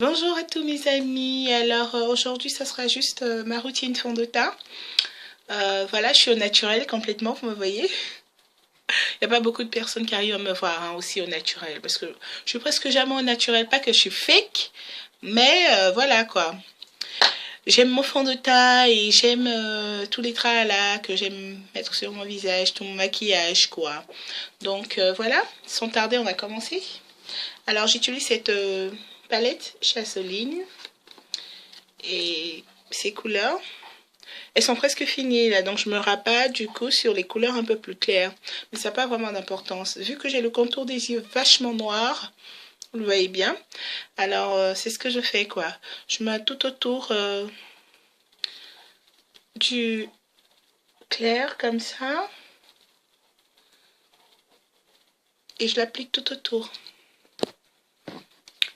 Bonjour à tous mes amis, alors aujourd'hui ça sera juste ma routine fond de teint. Voilà, je suis au naturel complètement, vous me voyez. Il n'y a pas beaucoup de personnes qui arrivent à me voir hein, aussi au naturel, parce que je suis presque jamais au naturel, pas que je suis fake, mais voilà quoi. J'aime mon fond de teint et j'aime tous les tralala que j'aime mettre sur mon visage, tout mon maquillage quoi. Donc voilà, sans tarder on va commencer. Alors j'utilise cette palette Chasseline et ces couleurs, elles sont presque finies là, donc je me rabatte du coup sur les couleurs un peu plus claires. Mais ça n'a pas vraiment d'importance. Vu que j'ai le contour des yeux vachement noir, vous le voyez bien, alors c'est ce que je fais quoi. Je mets tout autour du clair comme ça. Et je l'applique tout autour.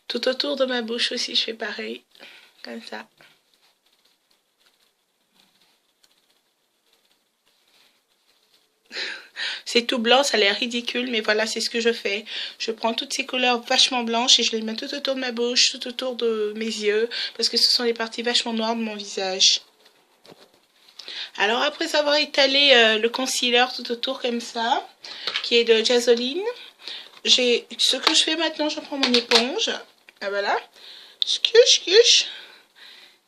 Tout autour de ma bouche aussi, je fais pareil. Comme ça. C'est tout blanc, ça a l'air ridicule, mais voilà, c'est ce que je fais. Je prends toutes ces couleurs vachement blanches et je les mets tout autour de ma bouche, tout autour de mes yeux, parce que ce sont les parties vachement noires de mon visage. Alors après avoir étalé le concealer tout autour comme ça, qui est de Jasoline, ce que je fais maintenant, je prends mon éponge, et voilà,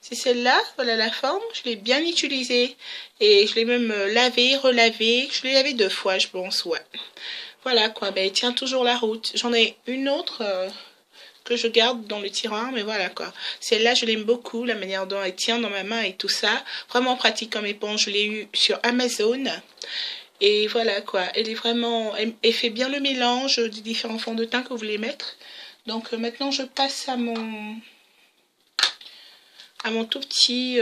c'est celle-là, voilà la forme, je l'ai bien utilisée et je l'ai même lavé, relavé, je l'ai lavé 2 fois je pense, ouais. Voilà quoi, ben elle tient toujours la route. J'en ai une autre que je garde dans le tiroir, mais voilà quoi. Celle-là je l'aime beaucoup, la manière dont elle tient dans ma main et tout ça. Vraiment pratique comme éponge, je l'ai eu sur Amazon. Et voilà quoi, elle est vraiment, elle fait bien le mélange des différents fonds de teint que vous voulez mettre. Donc maintenant je passe à mon tout petit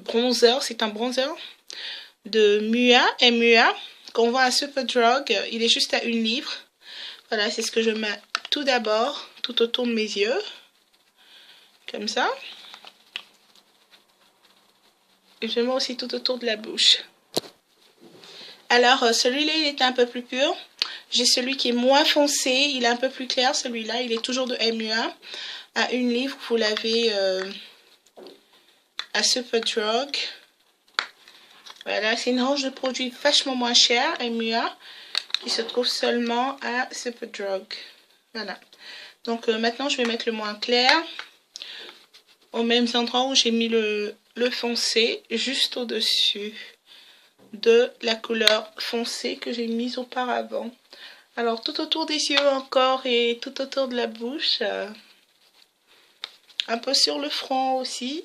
bronzer. C'est un bronzer de MUA, MUA, qu'on vend à Superdrug. Il est juste à 1 livre. Voilà, c'est ce que je mets tout d'abord, tout autour de mes yeux. Comme ça. Et je mets aussi tout autour de la bouche. Alors, celui-là, il est un peu plus pur. J'ai celui qui est moins foncé. Il est un peu plus clair, celui-là. Il est toujours de MUA. À 1 livre, vous l'avez à Superdrug. Voilà, c'est une range de produits vachement moins cher, MUA, qui se trouve seulement à Superdrug. Voilà. Donc maintenant, je vais mettre le moins clair au même endroit où j'ai mis le foncé, juste au-dessus de la couleur foncée que j'ai mise auparavant. Alors tout autour des yeux encore et tout autour de la bouche. Un peu sur le front aussi.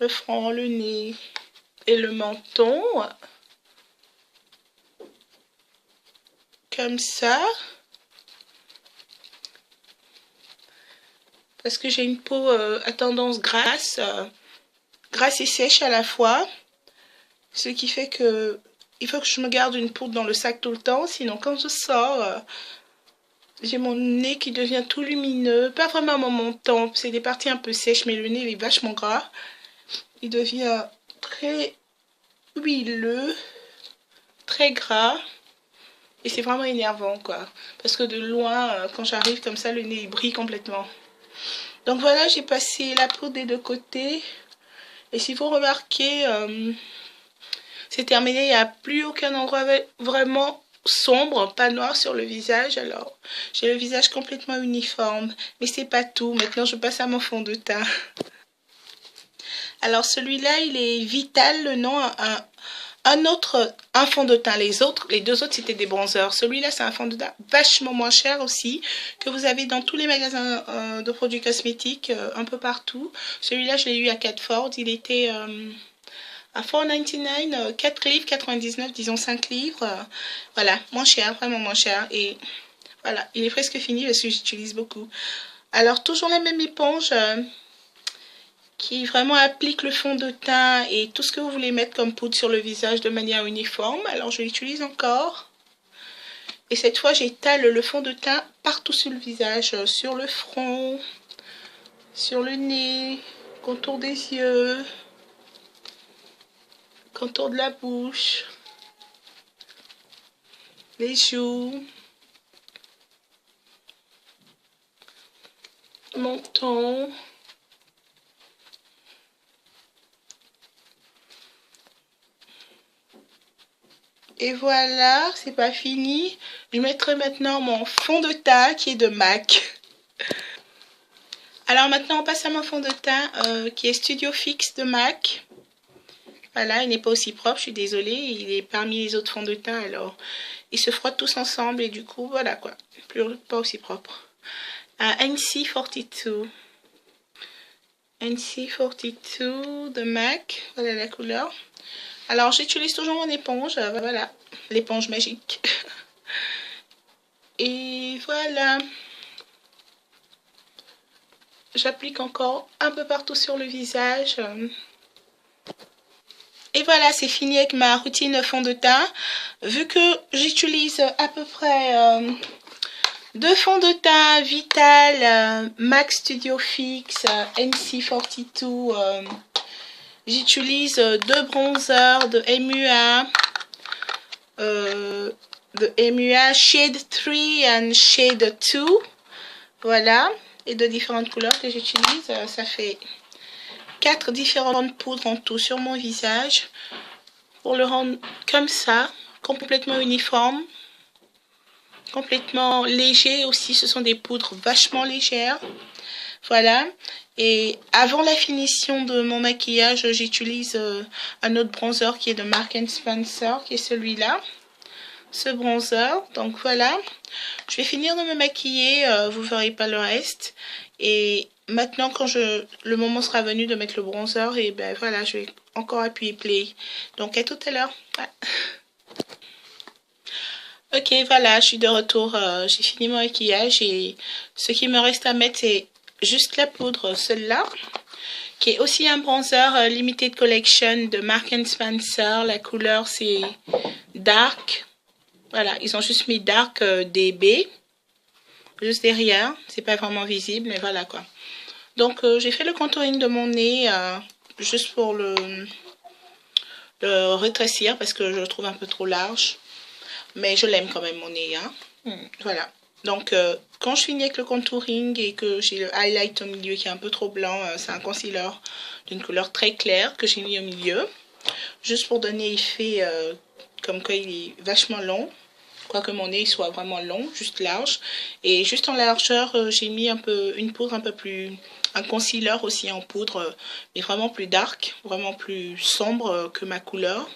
Le front, le nez et le menton. Comme ça. Parce que j'ai une peau à tendance grasse. Grasse et sèche à la fois. Ce qui fait que il faut que je me garde une poudre dans le sac tout le temps. Sinon quand je sors, j'ai mon nez qui devient tout lumineux. Pas vraiment mon menton, c'est des parties un peu sèches, mais le nez il est vachement gras. Il devient très huileux, très gras. Et c'est vraiment énervant quoi. Parce que de loin, quand j'arrive comme ça, le nez il brille complètement. Donc voilà, j'ai passé la poudre des 2 côtés. Et si vous remarquez, c'est terminé. Il n'y a plus aucun endroit vraiment sombre, pas noir sur le visage. Alors, j'ai le visage complètement uniforme. Mais c'est pas tout. Maintenant, je passe à mon fond de teint. Alors, celui-là, il est Vital, le nom. Un fond de teint. Les 2 autres, c'était des bronzers. Celui-là, c'est un fond de teint vachement moins cher aussi, que vous avez dans tous les magasins de produits cosmétiques, un peu partout. Celui-là, je l'ai eu à Catford. Il était à 4,99, 4 livres, 99, disons 5 livres. Voilà, moins cher, vraiment moins cher. Et voilà, il est presque fini parce que j'utilise beaucoup. Alors, toujours la même éponge qui vraiment applique le fond de teint et tout ce que vous voulez mettre comme poudre sur le visage de manière uniforme. Alors, je l'utilise encore. Et cette fois, j'étale le fond de teint partout sur le visage, sur le front, sur le nez, contour des yeux, contour de la bouche, les joues. menton. Et voilà, c'est pas fini. Je mettrai maintenant mon fond de teint qui est de MAC. Alors maintenant on passe à mon fond de teint qui est Studio Fix de MAC. Voilà, il n'est pas aussi propre, je suis désolée, il est parmi les autres fonds de teint, alors ils se frottent tous ensemble et du coup voilà quoi, pas aussi propre. NC42. NC42 de MAC, voilà la couleur. Alors j'utilise toujours mon éponge, voilà, l'éponge magique. Et voilà. J'applique encore un peu partout sur le visage. Et voilà, c'est fini avec ma routine fond de teint. Vu que j'utilise à peu près deux fonds de teint Vital, MAC Studio Fix, NC42. J'utilise deux bronzers de MUA Shade 3 et Shade 2. Voilà, et de différentes couleurs que j'utilise. Ça fait 4 différentes poudres en tout sur mon visage pour le rendre comme ça, complètement uniforme, complètement léger aussi. Ce sont des poudres vachement légères. Voilà. Et avant la finition de mon maquillage, j'utilise un autre bronzer qui est de Marks & Spencer, qui est celui-là. Ce bronzer. Donc voilà. Je vais finir de me maquiller, vous ne verrez pas le reste. Et maintenant, quand le moment sera venu de mettre le bronzer, et ben voilà, je vais encore appuyer play. Donc à tout à l'heure. Ouais. Ok, voilà, je suis de retour. J'ai fini mon maquillage et ce qui me reste à mettre, c'est juste la poudre, celle-là, qui est aussi un bronzer Limited Collection de Marks & Spencer. La couleur, c'est Dark. Voilà, ils ont juste mis Dark DB. Juste derrière, c'est pas vraiment visible, mais voilà quoi. Donc j'ai fait le contouring de mon nez juste pour le rétrécir parce que je le trouve un peu trop large. Mais je l'aime quand même mon nez. Hein. Voilà. Donc quand je finis avec le contouring et que j'ai le highlight au milieu qui est un peu trop blanc, c'est un concealer d'une couleur très claire que j'ai mis au milieu. Juste pour donner effet comme quoi il est vachement long. Quoique mon nez soit vraiment long, juste large. Et juste en largeur, j'ai mis une poudre un peu plus... Un concealer aussi en poudre, mais vraiment plus dark, vraiment plus sombre que ma couleur.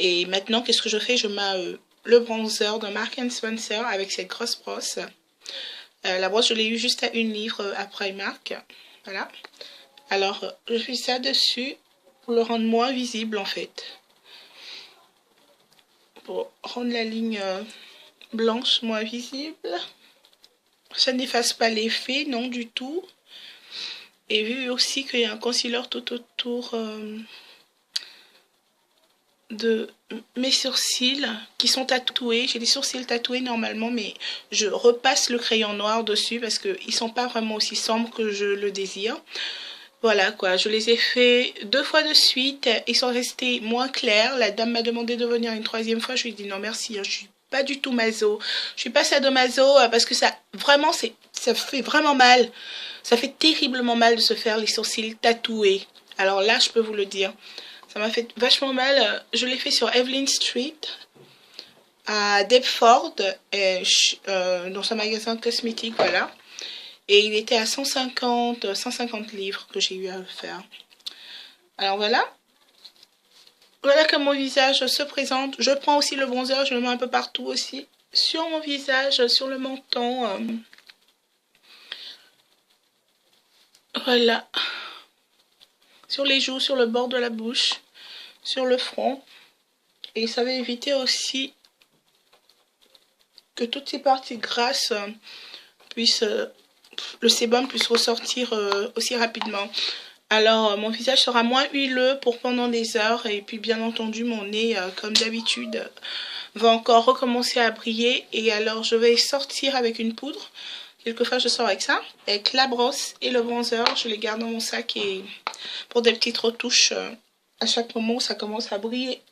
Et maintenant, qu'est-ce que je fais? Je mets le bronzer de Marks & Spencer avec cette grosse brosse. La brosse, je l'ai eu juste à 1 livre à Primark. Voilà. Alors, je fais ça dessus pour le rendre moins visible en fait. Pour rendre la ligne blanche moins visible. Ça n'efface pas l'effet, non du tout. Et vu aussi qu'il y a un concealer tout autour de mes sourcils qui sont tatoués. J'ai des sourcils tatoués normalement, mais je repasse le crayon noir dessus parce qu'ils sont pas vraiment aussi sombres que je le désire. Voilà quoi, je les ai fait 2 fois de suite, ils sont restés moins clairs. La dame m'a demandé de venir une 3e fois, je lui ai dit non merci, je suis pas du tout maso. Je suis pas sadomaso parce que ça vraiment ça fait vraiment mal. Ça fait terriblement mal de se faire les sourcils tatoués. Alors là, je peux vous le dire. Ça m'a fait vachement mal. Je l'ai fait sur Evelyn Street à Deptford dans un magasin de cosmétiques, voilà. Et il était à 150 livres que j'ai eu à le faire. Alors voilà. Voilà comme mon visage se présente. Je prends aussi le bronzer, je le mets un peu partout aussi. Sur mon visage, sur le menton. Voilà. Sur les joues, sur le bord de la bouche, sur le front. Et ça va éviter aussi que toutes ces parties grasses puissent... le sébum puisse ressortir aussi rapidement. Alors mon visage sera moins huileux pour pendant des heures et puis bien entendu mon nez comme d'habitude va encore recommencer à briller et alors je vais sortir avec une poudre. Quelquefois je sors avec ça, avec la brosse et le bronzer, je les garde dans mon sac et pour des petites retouches à chaque moment où ça commence à briller.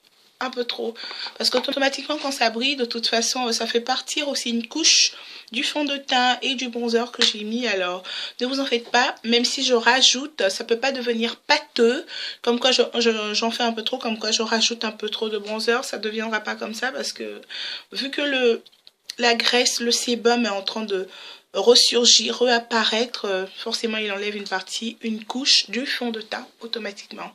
un peu trop. Parce qu'automatiquement, quand ça brille, de toute façon, ça fait partir aussi une couche du fond de teint et du bronzer que j'ai mis. Alors, ne vous en faites pas. Même si je rajoute, ça peut pas devenir pâteux. Comme quoi, j'en fais un peu trop. Comme quoi, je rajoute un peu trop de bronzer. Ça ne deviendra pas comme ça. Parce que, vu que la graisse, le sébum est en train de ressurgir, réapparaître, forcément il enlève une couche du fond de teint automatiquement.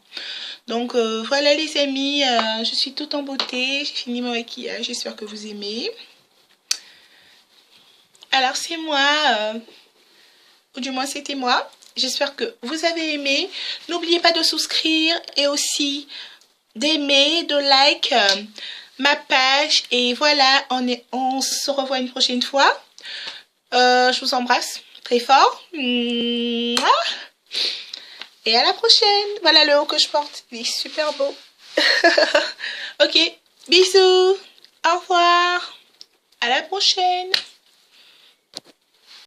Donc voilà les amis, je suis toute en beauté, j'ai fini mon maquillage, j'espère que vous aimez. Alors c'est moi, ou du moins c'était moi, j'espère que vous avez aimé. N'oubliez pas de souscrire et aussi d'aimer, de like ma page. Et voilà, on se revoit une prochaine fois. Je vous embrasse très fort. Et à la prochaine. Voilà le haut que je porte. Il est super beau. Ok, bisous. Au revoir. À la prochaine.